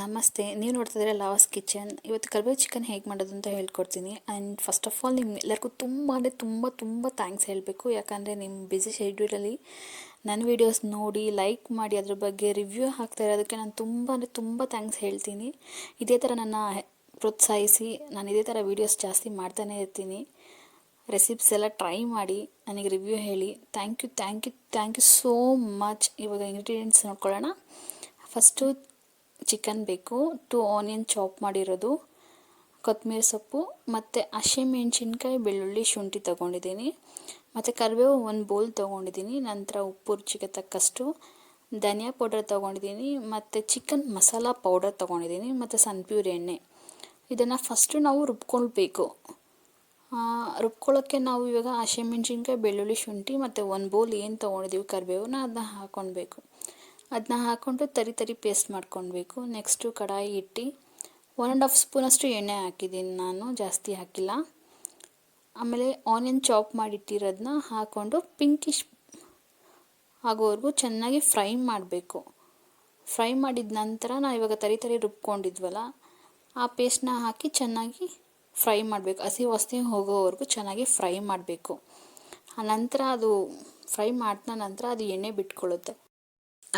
ನಮಸ್ತೆ, ನೀವು ನೋಡ್ತಿದ್ರೆ ಲಾವಾಸ್ ಕಿಚನ್. ಇವತ್ತು ಕರ್ಬೇವು ಚಿಕನ್ ಹೇಗೆ ಮಾಡೋದು ಅಂತ ಹೇಳ್ಕೊಡ್ತೀನಿ. ಆ್ಯಂಡ್ ಫಸ್ಟ್ ಆಫ್ ಆಲ್ ನಿಮ್ಮೆಲ್ಲರಿಗೂ ತುಂಬ ಥ್ಯಾಂಕ್ಸ್ ಹೇಳಬೇಕು. ಯಾಕಂದರೆ ನಿಮ್ಮ ಬ್ಯುಸಿ ಶೆಡ್ಯೂಲಲ್ಲಿ ನನ್ನ ವೀಡಿಯೋಸ್ ನೋಡಿ ಲೈಕ್ ಮಾಡಿ ಅದ್ರ ಬಗ್ಗೆ ರಿವ್ಯೂ ಹಾಕ್ತಾ ಇರೋದಕ್ಕೆ ನಾನು ತುಂಬ ಥ್ಯಾಂಕ್ಸ್ ಹೇಳ್ತೀನಿ. ಇದೇ ಥರ ನನ್ನ ಪ್ರೋತ್ಸಾಹಿಸಿ ನಾನು ಇದೇ ಥರ ವೀಡಿಯೋಸ್ ಜಾಸ್ತಿ ಮಾಡ್ತಾನೆ ಇರ್ತೀನಿ. ರೆಸಿಪ್ಸ್ ಎಲ್ಲ ಟ್ರೈ ಮಾಡಿ ನನಗೆ ರಿವ್ಯೂ ಹೇಳಿ. Thank you so much. ಇವಾಗ ಇಂಗ್ರೀಡಿಯೆಂಟ್ಸ್ ನೋಡ್ಕೊಳ್ಳೋಣ. ಫಸ್ಟು ಚಿಕನ್ ಬೇಕು, 2 ಆನಿಯನ್ ಚಾಪ್ ಮಾಡಿರೋದು, ಕೊತ್ತಂಬರಿ ಸೊಪ್ಪು ಮತ್ತು ಹಸಿಮೆಣ್ಸಿನ್ಕಾಯಿ, ಬೆಳ್ಳುಳ್ಳಿ, ಶುಂಠಿ ತೊಗೊಂಡಿದ್ದೀನಿ. ಮತ್ತು ಕರಿಬೇವು 1 ಬೌಲ್ ತೊಗೊಂಡಿದ್ದೀನಿ. ನಂತರ ಉಪ್ಪು ರುಚಿಗೆ ತಕ್ಕಷ್ಟು, ಧನಿಯಾ ಪೌಡರ್ ತೊಗೊಂಡಿದ್ದೀನಿ, ಮತ್ತು ಚಿಕನ್ ಮಸಾಲ ಪೌಡರ್ ತೊಗೊಂಡಿದ್ದೀನಿ, ಮತ್ತು ಸನ್ಪ್ಯೂರ್ ಎಣ್ಣೆ. ಇದನ್ನು ಫಸ್ಟು ನಾವು ರುಬ್ಕೊಳ್ಬೇಕು. ರುಬ್ಕೊಳ್ಳೋಕ್ಕೆ ನಾವು ಇವಾಗ ಹಸಿಮೆಣ್ಸಿನ್ಕಾಯಿ, ಬೆಳ್ಳುಳ್ಳಿ, ಶುಂಠಿ ಮತ್ತು 1 ಬೌಲ್ ಏನು ತೊಗೊಂಡಿದ್ದೀವಿ ಕರಿಬೇವನ್ನ ಅದನ್ನ ಹಾಕ್ಕೊಳ್ಬೇಕು. ಅದನ್ನ ಹಾಕ್ಕೊಂಡು ತರಿ ಪೇಸ್ಟ್ ಮಾಡ್ಕೊಳ್ಬೇಕು. ನೆಕ್ಸ್ಟು ಕಡಾಯಿ ಇಟ್ಟು 1.5 ಸ್ಪೂನಷ್ಟು ಎಣ್ಣೆ ಹಾಕಿದ್ದೀನಿ, ನಾನು ಜಾಸ್ತಿ ಹಾಕಿಲ್ಲ. ಆಮೇಲೆ ಆನಿಯನ್ ಚಾಪ್ ಮಾಡಿಟ್ಟಿರೋದನ್ನ ಹಾಕ್ಕೊಂಡು ಪಿಂಕಿಶ್ ಆಗೋವರೆಗೂ ಚೆನ್ನಾಗಿ ಫ್ರೈ ಮಾಡಬೇಕು. ಫ್ರೈ ಮಾಡಿದ ನಂತರ ನಾವು ಇವಾಗ ತರಿ ರುಬ್ಕೊಂಡಿದ್ವಲ್ಲ ಆ ಪೇಸ್ಟ್ನ ಹಾಕಿ ಚೆನ್ನಾಗಿ ಫ್ರೈ ಮಾಡಬೇಕು. ಹಸಿ ವಾಸನೆ ಹೋಗೋವರೆಗೂ ಚೆನ್ನಾಗಿ ಫ್ರೈ ಮಾಡಬೇಕು. ಆನಂತರ ಅದು ಫ್ರೈ ಮಾಡಿದ ನಂತರ ಅದು ಎಣ್ಣೆ ಬಿಟ್ಕೊಳ್ಳುತ್ತೆ.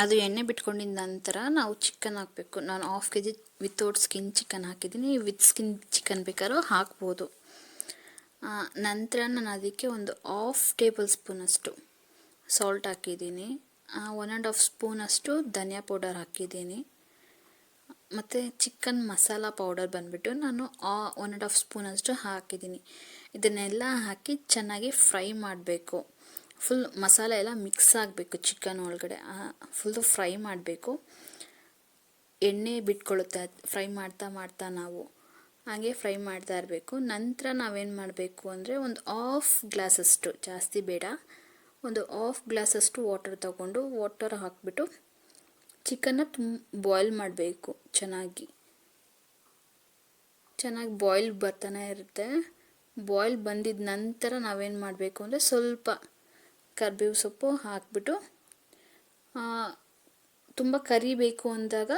ಅದು ಎಣ್ಣೆ ಬಿಟ್ಕೊಂಡಿದ್ದ ನಂತರ ನಾವು ಚಿಕನ್ ಹಾಕಬೇಕು. ನಾನು 1/2 kg ವಿತೌಟ್ ಸ್ಕಿನ್ ಚಿಕನ್ ಹಾಕಿದ್ದೀನಿ. ವಿತ್ ಸ್ಕಿನ್ ಚಿಕನ್ ಬೇಕಾದ್ರೂ ಹಾಕ್ಬೋದು. ನಂತರ ನಾನು ಅದಕ್ಕೆ ಒಂದು 1/2 ಟೇಬಲ್ ಸ್ಪೂನಷ್ಟು ಸಾಲ್ಟ್ ಹಾಕಿದ್ದೀನಿ. 1.5 ಸ್ಪೂನಷ್ಟು ಧನಿಯಾ ಪೌಡರ್ ಹಾಕಿದ್ದೀನಿ. ಮತ್ತು ಚಿಕನ್ ಮಸಾಲ ಪೌಡರ್ ಬಂದುಬಿಟ್ಟು ನಾನು 1.5 ಸ್ಪೂನಷ್ಟು ಹಾಕಿದ್ದೀನಿ. ಇದನ್ನೆಲ್ಲ ಹಾಕಿ ಚೆನ್ನಾಗಿ ಫ್ರೈ ಮಾಡಬೇಕು. ಫುಲ್ ಮಸಾಲೆ ಎಲ್ಲ ಮಿಕ್ಸ್ ಆಗಬೇಕು ಚಿಕನ್ ಒಳಗಡೆ. ಫುಲ್ಲು ಫ್ರೈ ಮಾಡಬೇಕು. ಎಣ್ಣೆ ಬಿಟ್ಕೊಳ್ಳುತ್ತೆ ಫ್ರೈ ಮಾಡ್ತಾ ನಾವು ಹಾಗೆ ಫ್ರೈ ಮಾಡ್ತಾ ಇರಬೇಕು. ನಂತರ ನಾವೇನು ಮಾಡಬೇಕು ಅಂದರೆ ಒಂದು 1/2 ಗ್ಲಾಸಷ್ಟು, ಜಾಸ್ತಿ ಬೇಡ, ಒಂದು 1/2 ಗ್ಲಾಸಷ್ಟು ವಾಟರ್ ಹಾಕಿಬಿಟ್ಟು ಚಿಕನ್ನ ಬಾಯ್ಲ್ ಮಾಡಬೇಕು. ಚೆನ್ನಾಗಿ ಬಾಯ್ಲ್ ಬರ್ತಾನೆ ಇರುತ್ತೆ. ಬಾಯ್ಲ್ ಬಂದಿದ ನಂತರ ನಾವೇನು ಮಾಡಬೇಕು ಅಂದರೆ ಸ್ವಲ್ಪ ಕರಿಬೇವು ಸೊಪ್ಪು ಹಾಕಿಬಿಟ್ಟು, ತುಂಬ ಕರಿಬೇಕು ಅಂದಾಗ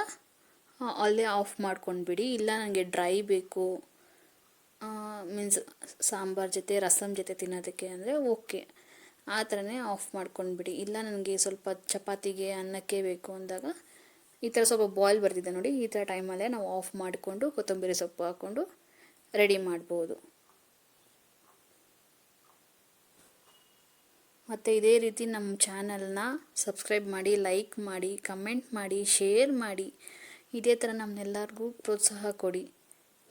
ಅಲ್ಲೇ ಆಫ್ ಮಾಡ್ಕೊಂಡ್ಬಿಡಿ. ಇಲ್ಲ ನನಗೆ ಡ್ರೈ ಬೇಕು, ಮೀನ್ಸ್ ಸಾಂಬಾರ್ ಜೊತೆ ರಸಮ್ ಜೊತೆ ತಿನ್ನೋದಕ್ಕೆ ಅಂದರೆ ಓಕೆ, ಆ ಥರನೇ ಆಫ್ ಮಾಡ್ಕೊಂಡ್ಬಿಡಿ. ಇಲ್ಲ ನನಗೆ ಸ್ವಲ್ಪ ಚಪಾತಿಗೆ ಅನ್ನಕ್ಕೆ ಬೇಕು ಅಂದಾಗ ಈ ಥರ ಸ್ವಲ್ಪ ಬಾಯ್ಲ್ ಬರ್ತಿದೆ ನೋಡಿ, ಈ ಥರ ಟೈಮಲ್ಲೇ ನಾವು ಆಫ್ ಮಾಡಿಕೊಂಡು ಕೊತ್ತಂಬರಿ ಸೊಪ್ಪು ಹಾಕ್ಕೊಂಡು ರೆಡಿ ಮಾಡ್ಬೋದು. ಮತ್ತು ಇದೇ ರೀತಿ ನಮ್ಮ ಚಾನಲ್ನ ಸಬ್ಸ್ಕ್ರೈಬ್ ಮಾಡಿ, ಲೈಕ್ ಮಾಡಿ, ಕಮೆಂಟ್ ಮಾಡಿ, ಶೇರ್ ಮಾಡಿ. ಇದೇ ಥರ ನಮ್ಮನ್ನೆಲ್ಲರಿಗೂ ಪ್ರೋತ್ಸಾಹ ಕೊಡಿ.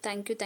Thank you.